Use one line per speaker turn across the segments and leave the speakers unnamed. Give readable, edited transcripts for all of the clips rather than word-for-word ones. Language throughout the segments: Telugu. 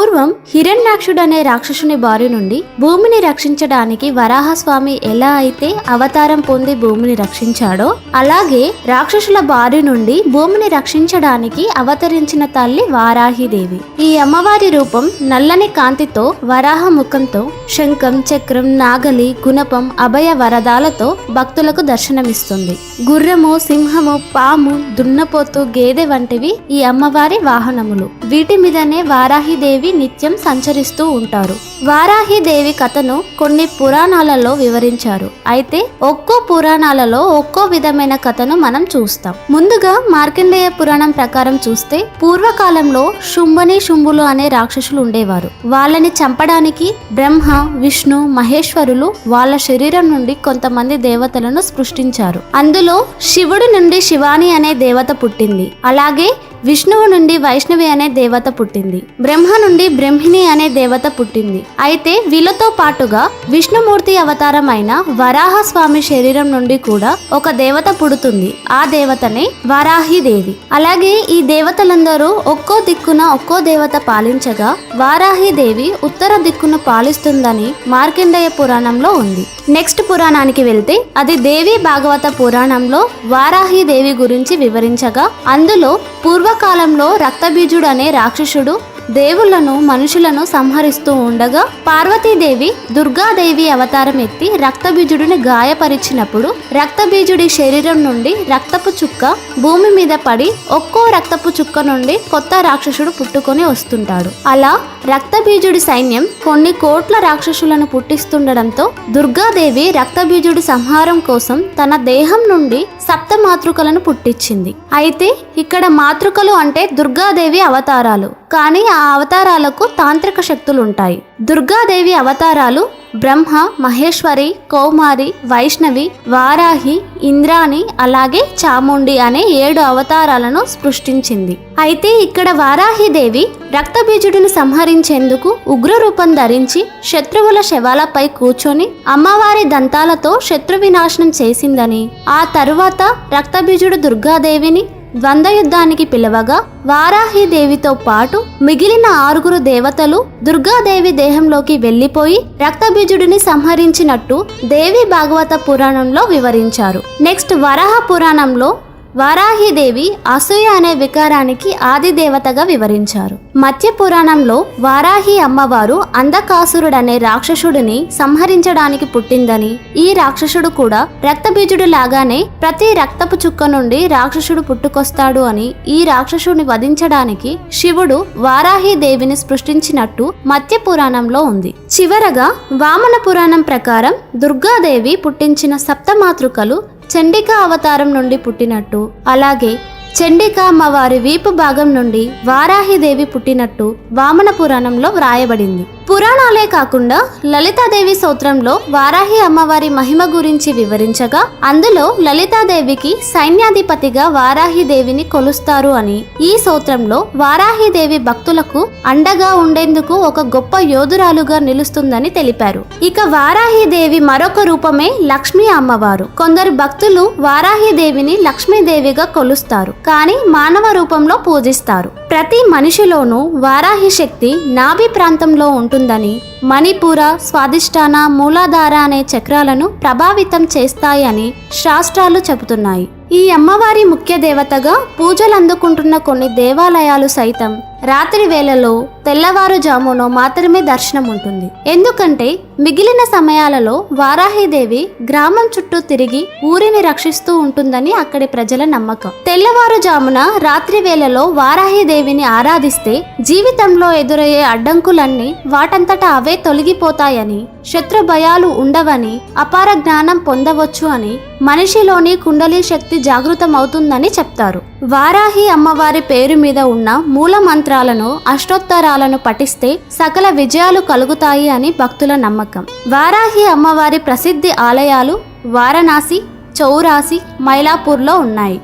పూర్వం హిరణ్యాక్షుడనే రాక్షసుని బారి నుండి భూమిని రక్షించడానికి వరాహస్వామి ఎలా అయితే అవతారం పొంది భూమిని రక్షించాడో అలాగే రాక్షసుల బారి నుండి భూమిని రక్షించడానికి అవతరించిన తల్లి వారాహిదేవి. ఈ అమ్మవారి రూపం నల్లని కాంతితో వరాహ ముఖంతో శంఖం చక్రం నాగలి గుణపం అభయ వరదాలతో భక్తులకు దర్శనమిస్తుంది. గుర్రము సింహము పాము దున్నపోతు గేదె వంటివి ఈ అమ్మవారి వాహనములు. వీటి మీదనే వారాహిదేవి నిత్యం సంచరిస్తూ ఉంటారు. వారాహిదేవి కథను కొన్ని పురాణాలలో వివరించారు. అయితే ఒక్కో పురాణాలలో ఒక్కో విధమైన కథను మనం చూస్తాం. ముందుగా మార్కండేయ పురాణం ప్రకారం చూస్తే పూర్వకాలంలో శుంభని శుంభులు అనే రాక్షసులు ఉండేవారు. వాళ్ళని చంపడానికి బ్రహ్మ విష్ణు మహేశ్వరులు వాళ్ళ శరీరం నుండి కొంతమంది దేవతలను సృష్టించారు. అందులో శివుడి నుండి శివాని అనే దేవత పుట్టింది. అలాగే విష్ణువు నుండి వైష్ణవి అనే దేవత పుట్టింది. బ్రహ్మ నుండి బ్రహ్మిణి అనే దేవత పుట్టింది. అయితే వీళ్ళతో పాటుగా విష్ణుమూర్తి అవతారం అయిన వరాహ స్వామి శరీరం నుండి కూడా ఒక దేవత పుడుతుంది. ఆ దేవతనే వారాహిదేవి. అలాగే ఈ దేవతలందరూ ఒక్కో దిక్కున ఒక్కో దేవత పాలించగా వారాహిదేవి ఉత్తర దిక్కును పాలిస్తుందని మార్కండేయ పురాణంలో ఉంది. నెక్స్ట్ పురాణానికి వెళ్తే అది దేవి భాగవత పురాణంలో వారాహిదేవి గురించి వివరించగా అందులో పూర్వకాలంలో రక్తబీజుడు అనే రాక్షసుడు దేవుళ్లను మనుషులను సంహరిస్తూ ఉండగా పార్వతీదేవి దుర్గాదేవి అవతారం ఎత్తి రక్తబీజుడిని గాయపరిచినప్పుడు రక్తబీజుడి శరీరం నుండి రక్తపు చుక్క భూమి మీద పడి ఒక్కో రక్తపు చుక్క నుండి కొత్త రాక్షసుడు పుట్టుకొని వస్తుంటాడు. అలా రక్తబీజుడి సైన్యం కొన్ని కోట్ల రాక్షసులను పుట్టిస్తుండడంతో దుర్గాదేవి రక్తబీజుడి సంహారం కోసం తన దేహం నుండి సప్త మాతృకలను పుట్టించింది. అయితే ఇక్కడ మాతృకలు అంటే దుర్గాదేవి అవతారాలు, కానీ ఆ అవతారాలకు తాంత్రిక శక్తులుంటాయి. దుర్గాదేవి అవతారాలు బ్రహ్మ మహేశ్వరి కౌమారి వైష్ణవి వారాహి ఇంద్రాణి అలాగే చాముండి అనే 7 అవతారాలను సృష్టించింది. అయితే ఇక్కడ వారాహిదేవి రక్తబీజుడిని సంహరించేందుకు ఉగ్ర రూపం ధరించి శత్రువుల శవాలపై కూర్చొని అమ్మవారి దంతాలతో శత్రు వినాశనం చేసిందని, ఆ తరువాత రక్తబీజుడు దుర్గాదేవిని ద్వంద్వ యుద్ధానికి పిలవగా వారాహిదేవితో పాటు మిగిలిన 6 దేవతలు దుర్గాదేవి దేహంలోకి వెళ్లిపోయి రక్తబీజుడిని సంహరించినట్టు దేవి భాగవత పురాణంలో వివరించారు. నెక్స్ట్ వరాహ పురాణంలో వారాహిదేవి అసూయ అనే వికారానికి ఆది దేవతగా వివరించారు. మత్స్య పురాణంలో వారాహి అమ్మవారు అంధకాసురుడనే రాక్షసుడిని సంహరించడానికి పుట్టిందని, ఈ రాక్షసుడు కూడా రక్తబీజుడు లాగానే ప్రతి రక్తపు చుక్క నుండి రాక్షసుడు పుట్టుకొస్తాడు అని, ఈ రాక్షసుడిని వధించడానికి శివుడు వారాహిదేవిని సృష్టించినట్టు మత్స్య పురాణంలో ఉంది. చివరగా వామన పురాణం ప్రకారం దుర్గాదేవి పుట్టించిన సప్తమాతృకలు చండికా అవతారం నుండి పుట్టినట్టు, అలాగే చండికా అమ్మవారి వీపు భాగం నుండి వారాహిదేవి పుట్టినట్టు వామన పురాణంలో వ్రాయబడింది. పురాణాలే కాకుండా లలితాదేవి స్తోత్రంలో వారాహి అమ్మవారి మహిమ గురించి వివరించగా అందులో లలితాదేవికి సైన్యాధిపతిగా వారాహిదేవిని కొలుస్తారు అని, ఈ స్తోత్రంలో వారాహిదేవి భక్తులకు అండగా ఉండేందుకు ఒక గొప్ప యోధురాలుగా నిలుస్తుందని తెలిపారు. ఇక వారాహిదేవి మరొక రూపమే లక్ష్మీ అమ్మవారు. కొందరు భక్తులు వారాహిదేవిని లక్ష్మీదేవిగా కొలుస్తారు, కానీ మానవ రూపంలో పూజిస్తారు. ప్రతి మనిషిలోనూ వారాహి శక్తి నాభి ప్రాంతంలో ఉంటుందని, మణిపూర స్వాదిష్టాన మూలాధార అనే చక్రాలను ప్రభావితం చేస్తాయని శాస్త్రాలు చెబుతున్నాయి. ఈ అమ్మవారి ముఖ్య దేవతగా పూజలు అందుకుంటున్న కొన్ని దేవాలయాలు సైతం రాత్రి వేళలో తెల్లవారుజామునో మాత్రమే దర్శనం ఉంటుంది. ఎందుకంటే మిగిలిన సమయాలలో వారాహిదేవి గ్రామం చుట్టూ తిరిగి ఊరిని రక్షిస్తూ ఉంటుందని అక్కడి ప్రజల నమ్మకం. తెల్లవారుజామున రాత్రి వేళలో వారాహిదేవిని ఆరాధిస్తే జీవితంలో ఎదురయ్యే అడ్డంకులన్నీ వాటంతటా అవే తొలగిపోతాయని, శత్రు భయాలు ఉండవని, అపార జ్ఞానం పొందవచ్చు అని, మనిషిలోని కుండలి శక్తి జాగృతమవుతుందని చెప్తారు. వారాహి అమ్మవారి పేరు మీద ఉన్న మూల మంత్రాలను అష్టోత్తరాలను పఠిస్తే సకల విజయాలు కలుగుతాయి అని భక్తుల నమ్మకం. వారాహి అమ్మవారి ప్రసిద్ధి ఆలయాలు వారణాసి, చౌరాసి, మైలాపూర్లో ఉన్నాయి.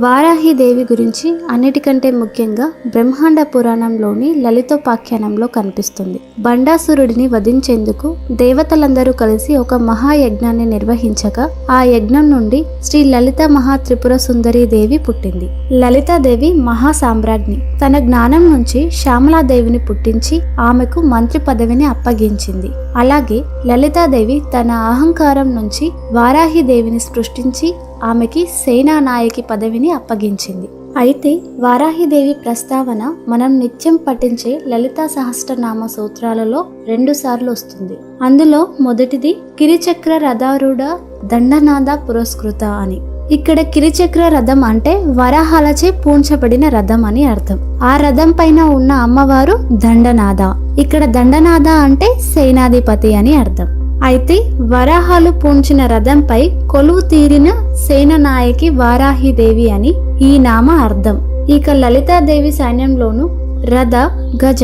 వారాహిదేవి గురించి అన్నిటికంటే ముఖ్యంగా బ్రహ్మాండ పురాణంలోని లలితోపాఖ్యానంలో కనిపిస్తుంది. బండాసురుడిని వధించేందుకు దేవతలందరూ కలిసి ఒక మహాయజ్ఞాన్ని నిర్వహించగా ఆ యజ్ఞం నుండి శ్రీ లలిత మహా త్రిపుర సుందరీ దేవి పుట్టింది. లలితాదేవి మహాసామ్రాజ్ఞి. తన జ్ఞానం నుంచి శ్యామలాదేవిని పుట్టించి ఆమెకు మంత్రి పదవిని అప్పగించింది. అలాగే లలితాదేవి తన అహంకారం నుంచి వారాహిదేవిని సృష్టించి ఆమెకి సేనానాయకి పదవిని అప్పగించింది. అయితే వారాహిదేవి ప్రస్తావన మనం నిత్యం పఠించే లలితా సహస్రనామ సూత్రాలలో 2 సార్లు వస్తుంది. అందులో మొదటిది కిరిచక్ర రథారూఢ దండనాద పురస్కృత అని. ఇక్కడ కిరిచక్ర రథం అంటే వరాహాలచే పూంచబడిన రథం అని అర్థం. ఆ రథం పైన ఉన్న అమ్మవారు దండనాద. ఇక్కడ దండనాద అంటే సేనాధిపతి అని అర్థం. అయితే వరాహాలు పూంచిన రథంపై కొలువు తీరిన సేననాయకి వారాహిదేవి అని ఈ నామ అర్థం. ఇక లలితాదేవి సైన్యంలోను రథ, గజ,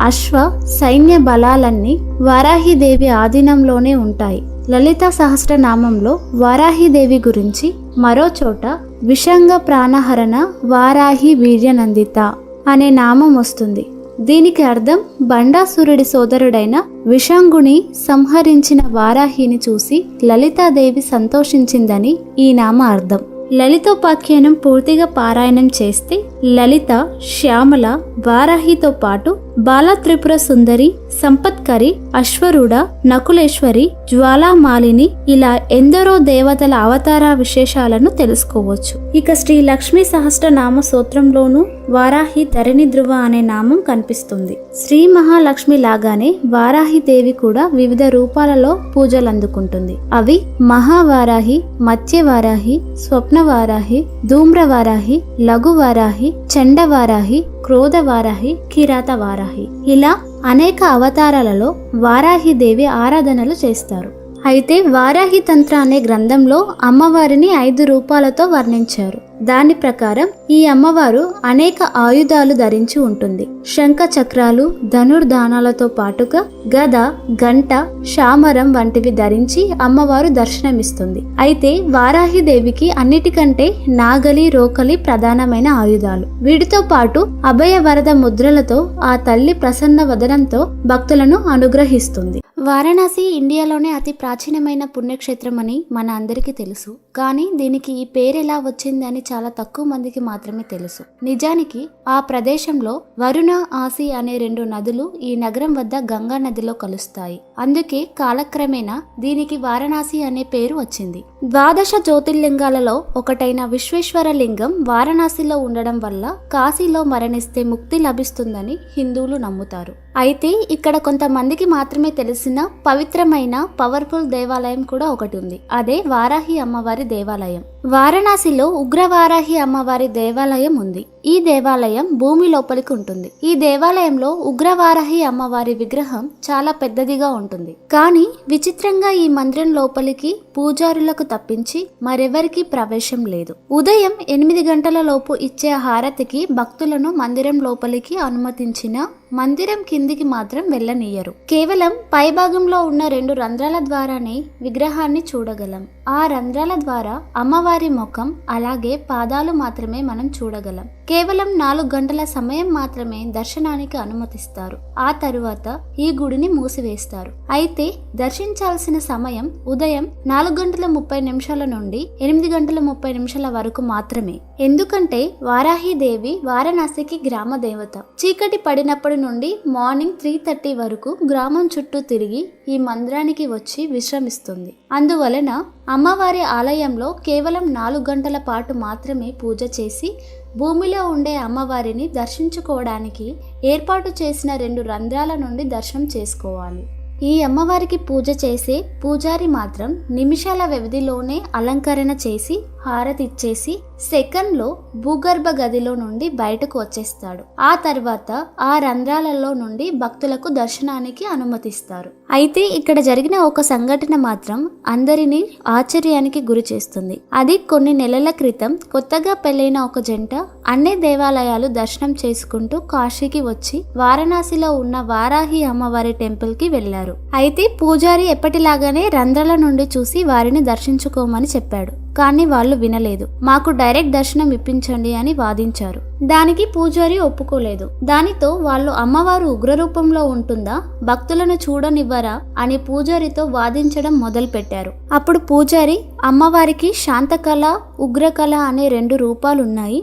అశ్వ సైన్య బలాలన్నీ వారాహిదేవి ఆధీనంలోనే ఉంటాయి. లలితా సహస్రనామంలో వారాహిదేవి గురించి మరో చోట విషంగ ప్రాణహరణ వారాహి వీర్యనందిత అనే నామం వస్తుంది. దీనికి అర్థం బండాసురుడి సోదరుడైన విషంగుని సంహరించిన వారాహిని చూసి లలితాదేవి సంతోషించిందని ఈ నామ అర్థం. లలితోపాఖ్యానం పూర్తిగా పారాయణం చేస్తే లలిత, శ్యామల, వారాహితో పాటు బాల త్రిపుర సుందరి, సంపత్కరి, అశ్వరూఢ, నకులేశ్వరి, జ్వాలామాలిని ఇలా ఎందరో దేవతల అవతార విశేషాలను తెలుసుకోవచ్చు. ఇక శ్రీ లక్ష్మీ సహస్రనామ స్తోత్రంలోనూ వారాహి ధరణి ధ్రువ అనే నామం కనిపిస్తుంది. శ్రీ మహాలక్ష్మి లాగానే వారాహిదేవి కూడా వివిధ రూపాలలో పూజలు అందుకుంటుంది. అవి మహావారాహి, మత్స్యవారాహి, స్వప్నవారాహి, ధూమ్రవారాహి, లఘువారాహి, చండవారాహి, క్రోధవారాహి, కిరాతవారాహి ఇలా అనేక అవతారాలలో వారాహిదేవి ఆరాధనలు చేస్తారు. అయితే వారాహి తంత్ర అనే గ్రంథంలో అమ్మవారిని 5 రూపాలతో వర్ణించారు. దాని ప్రకారం ఈ అమ్మవారు అనేక ఆయుధాలు ధరించి ఉంటుంది. శంఖ చక్రాలు, ధనుర్దానాలతో పాటుగా గద, గంట, శామరం వంటివి ధరించి అమ్మవారు దర్శనమిస్తుంది. అయితే వారాహిదేవికి అన్నిటికంటే నాగలి, రోకలి ప్రధానమైన ఆయుధాలు. వీటితో పాటు అభయ వరద ముద్రలతో ఆ తల్లి ప్రసన్న వదనంతో భక్తులను అనుగ్రహిస్తుంది. వారణాసి ఇండియాలోనే అతి ప్రాచీనమైన పుణ్యక్షేత్రం అని మన అందరికీ తెలుసు. కానీ దీనికి ఈ పేరు ఎలా వచ్చింది అని చాలా తక్కువ మందికి మాత్రమే తెలుసు. నిజానికి ఆ ప్రదేశంలో వరుణ, ఆసి అనే 2 నదులు ఈ నగరం వద్ద గంగా నదిలో కలుస్తాయి. అందుకే కాలక్రమేణా దీనికి వారణాసి అనే పేరు వచ్చింది. 12 జ్యోతిర్లింగాలలో ఒకటైన విశ్వేశ్వర లింగం వారణాసిలో ఉండడం వల్ల కాశీలో మరణిస్తే ముక్తి లభిస్తుందని హిందువులు నమ్ముతారు. అయితే ఇక్కడ కొంతమందికి మాత్రమే తెలిసిన పవిత్రమైన పవర్ఫుల్ దేవాలయం కూడా ఒకటి ఉంది. అదే వారాహి అమ్మవారి దేవాలయం. వారణాసిలో ఉగ్రవారాహి అమ్మవారి దేవాలయం ఉంది. ఈ దేవాలయం భూమి లోపలికి ఉంటుంది. ఈ దేవాలయంలో ఉగ్రవారాహి అమ్మవారి విగ్రహం చాలా పెద్దదిగా ఉంటుంది. కానీ విచిత్రంగా ఈ మందిరం లోపలికి పూజారులకు తప్పించి మరెవరికి ప్రవేశం లేదు. ఉదయం 8 గంటల లోపు ఇచ్చే హారతికి భక్తులను మందిరం లోపలికి అనుమతించిన మందిరం కిందికి మాత్రం వెళ్ళనీయరు. కేవలం పైభాగంలో ఉన్న 2 రంధ్రాల ద్వారానే విగ్రహాన్ని చూడగలం. ఆ రంధ్రాల ద్వారా అమ్మవారి ముఖం అలాగే పాదాలు మాత్రమే మనం చూడగలం. కేవలం 4 గంటల సమయం మాత్రమే దర్శనానికి అనుమతిస్తారు. ఆ తరువాత ఈ గుడిని మూసివేస్తారు. అయితే దర్శించాల్సిన సమయం ఉదయం 4:30 నుండి 8:30 వరకు మాత్రమే. ఎందుకంటే వారాహిదేవి వారణాసికి గ్రామ దేవత. చీకటి పడినప్పటి నుండి మార్నింగ్ 3:30 వరకు గ్రామం చుట్టూ తిరిగి ఈ మందిరానికి వచ్చి విశ్రమిస్తుంది. అందువలన అమ్మవారి ఆలయంలో కేవలం 4 గంటల పాటు మాత్రమే పూజ చేసి భూమిలో ఉండే అమ్మవారిని దర్శించుకోవడానికి ఏర్పాటు చేసిన 2 రంధ్రాల నుండి దర్శనం చేసుకోవాలి. ఈ అమ్మవారికి పూజ చేసే పూజారి మాత్రం నిమిషాల వ్యవధిలోనే అలంకరణ చేసి హారతి ఇచ్చేసి సెకండ్లో భూగర్భ గదిలో నుండి బయటకు వచ్చేస్తాడు. ఆ తర్వాత ఆ రంధ్రాలలో నుండి భక్తులకు దర్శనానికి అనుమతిస్తారు. అయితే ఇక్కడ జరిగిన ఒక సంఘటన మాత్రం అందరినీ ఆశ్చర్యానికి గురి చేస్తుంది. అది కొన్ని నెలల క్రితం కొత్తగా పెళ్లైన ఒక జంట అన్ని దేవాలయాలు దర్శనం చేసుకుంటూ కాశీకి వచ్చి వారణాసిలో ఉన్న వారాహి అమ్మవారి టెంపుల్ కి వెళ్లారు. అయితే పూజారి ఎప్పటిలాగానే రంధ్రాల నుండి చూసి వారిని దర్శించుకోమని చెప్పాడు. కానీ వాళ్ళు వినలేదు. మాకు డైరెక్ట్ దర్శనం ఇప్పించండి అని వాదించారు. దానికి పూజారి ఒప్పుకోలేదు. దానితో వాళ్ళు అమ్మవారు ఉగ్రరూపంలో ఉంటుందా, భక్తులను చూడనివ్వరా అని పూజారితో వాదించడం మొదలుపెట్టారు. అప్పుడు పూజారి, అమ్మవారికి శాంతకళ, ఉగ్రకళ అనే 2 రూపాలున్నాయి.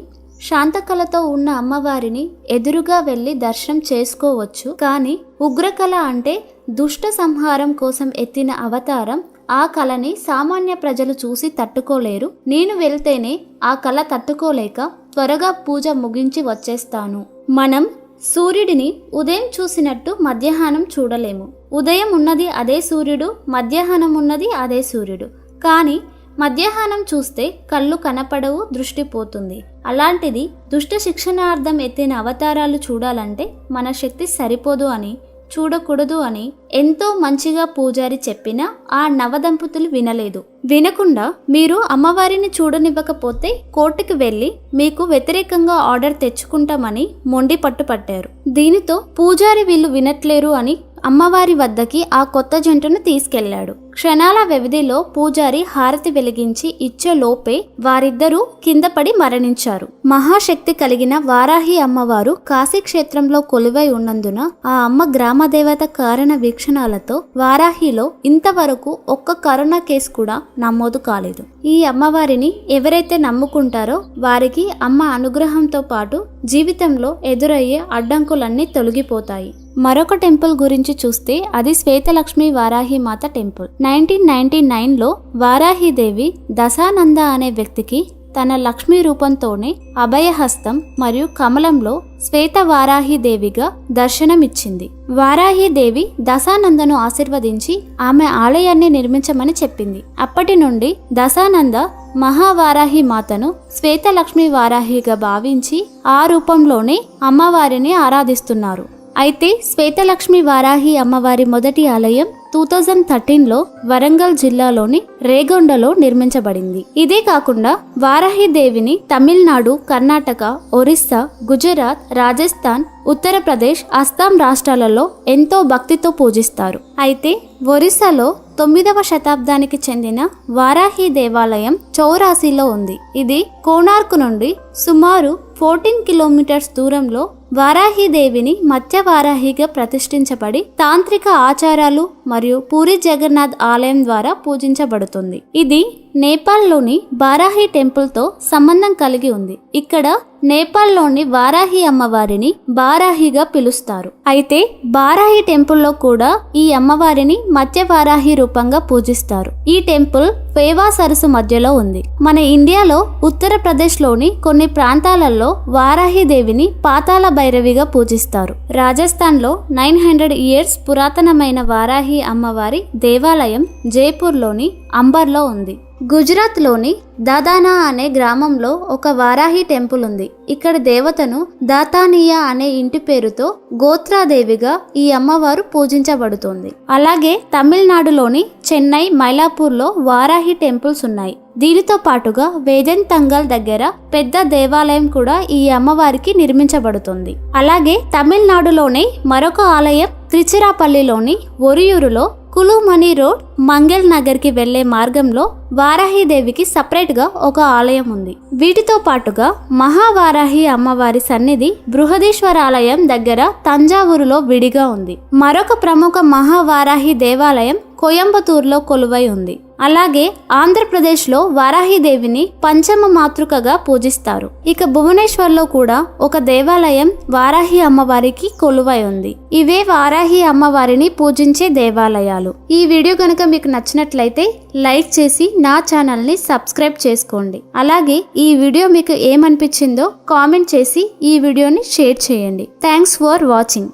శాంతకళతో ఉన్న అమ్మవారిని ఎదురుగా వెళ్లి దర్శనం చేసుకోవచ్చు, కానీ ఉగ్రకళ అంటే దుష్ట సంహారం కోసం ఎత్తిన అవతారం. ఆ కళని సామాన్య ప్రజలు చూసి తట్టుకోలేరు. నేను వెళ్తేనే ఆ కళ తట్టుకోలేక త్వరగా పూజ ముగించి వచ్చేస్తాను. మనం సూర్యుడిని ఉదయం చూసినట్టు మధ్యాహ్నం చూడలేము. ఉదయం ఉన్నది అదే సూర్యుడు, మధ్యాహ్నం ఉన్నది అదే సూర్యుడు. కానీ మధ్యాహ్నం చూస్తే కళ్ళు కనపడవు, దృష్టి పోతుంది. అలాంటిది దుష్ట శిక్షణార్థం ఎత్తిన అవతారాలు చూడాలంటే మన శక్తి సరిపోదు అని, చూడకూడదు అని ఎంతో మంచిగా పూజారి చెప్పినా ఆ నవదంపతులు వినలేదు. వినకుండా మీరు అమ్మవారిని చూడనివ్వకపోతే కోర్టుకు వెళ్లి మీకు వ్యతిరేకంగా ఆర్డర్ తెచ్చుకుంటామని మొండి పట్టుపట్టారు. దీనితో పూజారి వీళ్ళు వినట్లేరు అని అమ్మవారి వద్దకి ఆ కొత్త జంటను తీసుకెళ్లాడు. క్షణాల వ్యవధిలో పూజారి హారతి వెలిగించి ఇచ్చే లోపే వారిద్దరూ కింద పడి మరణించారు. మహాశక్తి కలిగిన వారాహి అమ్మవారు కాశీక్షేత్రంలో కొలువై ఉన్నందున ఆ అమ్మ గ్రామదేవత కారణ వీక్షణాలతో వారాహిలో ఇంతవరకు ఒక్క కరోనా కేసు కూడా నమోదు కాలేదు. ఈ అమ్మవారిని ఎవరైతే నమ్ముకుంటారో వారికి అమ్మ అనుగ్రహంతో పాటు జీవితంలో ఎదురయ్యే అడ్డంకులన్నీ తొలగిపోతాయి. మరొక టెంపుల్ గురించి చూస్తే అది శ్వేతలక్ష్మి వారాహి మాత టెంపుల్. 1999లో వారాహిదేవి దశానంద అనే వ్యక్తికి తన లక్ష్మీ రూపంతోనే అభయహస్తం మరియు కమలంలో శ్వేత వారాహిదేవిగా దర్శనమిచ్చింది. వారాహిదేవి దశానందను ఆశీర్వదించి ఆమె ఆలయాన్ని నిర్మించమని చెప్పింది. అప్పటి నుండి దశానంద మహావారాహి మాతను శ్వేతలక్ష్మి వారాహిగా భావించి ఆ రూపంలోనే అమ్మవారిని ఆరాధిస్తున్నారు. అయితే శ్వేతలక్ష్మి వారాహి అమ్మవారి మొదటి ఆలయం 2013లో వరంగల్ జిల్లాలోని రేగొండలో నిర్మించబడింది. ఇదే కాకుండా వారాహిదేవిని తమిళనాడు, కర్ణాటక, ఒరిస్సా, గుజరాత్, రాజస్థాన్, ఉత్తరప్రదేశ్, అస్సాం రాష్ట్రాలలో ఎంతో భక్తితో పూజిస్తారు. అయితే ఒరిస్సాలో 9వ శతాబ్దానికి చెందిన వారాహి దేవాలయం చౌరాసిలో ఉంది. ఇది కోణార్క్ నుండి సుమారు 14 కిలోమీటర్స్ దూరంలో వారాహిదేవిని మత్స్యవారాహిగా ప్రతిష్ఠించబడి తాంత్రిక ఆచారాలు మరియు పూరి జగన్నాథ్ ఆలయం ద్వారా పూజించబడుతుంది. ఇది నేపాల్లోని బారాహి టెంపుల్తో సంబంధం కలిగి ఉంది. ఇక్కడ నేపాల్లోని వారాహి అమ్మవారిని బారాహిగా పిలుస్తారు. అయితే బారాహి టెంపుల్లో కూడా ఈ అమ్మవారిని మత్స్యవారాహి రూపంగా పూజిస్తారు. ఈ టెంపుల్ పేవా సరస్సు మధ్యలో ఉంది. మన ఇండియాలో ఉత్తరప్రదేశ్లోని కొన్ని ప్రాంతాలలో వారాహి దేవిని పాతాళ భైరవిగా పూజిస్తారు. రాజస్థాన్లో 900 ఇయర్స్ పురాతనమైన వారాహి అమ్మవారి దేవాలయం జైపూర్లోని అంబర్లో ఉంది. గుజరాత్లోని దాదానా అనే గ్రామంలో ఒక వారాహి టెంపుల్ ఉంది. ఇక్కడ దేవతను దాతానియా అనే ఇంటి పేరుతో గోత్రాదేవిగా ఈ అమ్మవారు పూజించబడుతోంది. అలాగే తమిళనాడులోని చెన్నై, మైలాపూర్లో వారాహి టెంపుల్స్ ఉన్నాయి. దీనితో పాటుగా వేజంతంగల్ దగ్గర పెద్ద దేవాలయం కూడా ఈ అమ్మవారికి నిర్మించబడుతుంది. అలాగే తమిళనాడులోనే మరొక ఆలయం తిరుచిరాపల్లిలోని ఒరియూరులో కులుమణి రోడ్, మంగళ్ నగర్కి వెళ్లే మార్గంలో వారాహిదేవికి సపరేట్ గా ఒక ఆలయం ఉంది. వీటితో పాటుగా మహావారాహి అమ్మవారి సన్నిధి బృహదీశ్వర ఆలయం దగ్గర తంజావూరులో విడిగా ఉంది. మరొక ప్రముఖ మహావారాహి దేవాలయం కోయంబత్తూరులో కొలువై ఉంది. అలాగే ఆంధ్రప్రదేశ్లో వారాహిదేవిని పంచమ మాతృకగా పూజిస్తారు. ఇక భువనేశ్వర్లో కూడా ఒక దేవాలయం వారాహి అమ్మవారికి కొలువై ఉంది. ఇవే వారాహి అమ్మవారిని పూజించే దేవాలయాలు. ఈ వీడియో కనుక మీకు నచ్చినట్లయితే లైక్ చేసి నా ఛానల్ని సబ్స్క్రైబ్ చేసుకోండి. అలాగే ఈ వీడియో మీకు ఏమనిపించిందో కామెంట్ చేసి ఈ వీడియోని షేర్ చేయండి. Thanks for watching.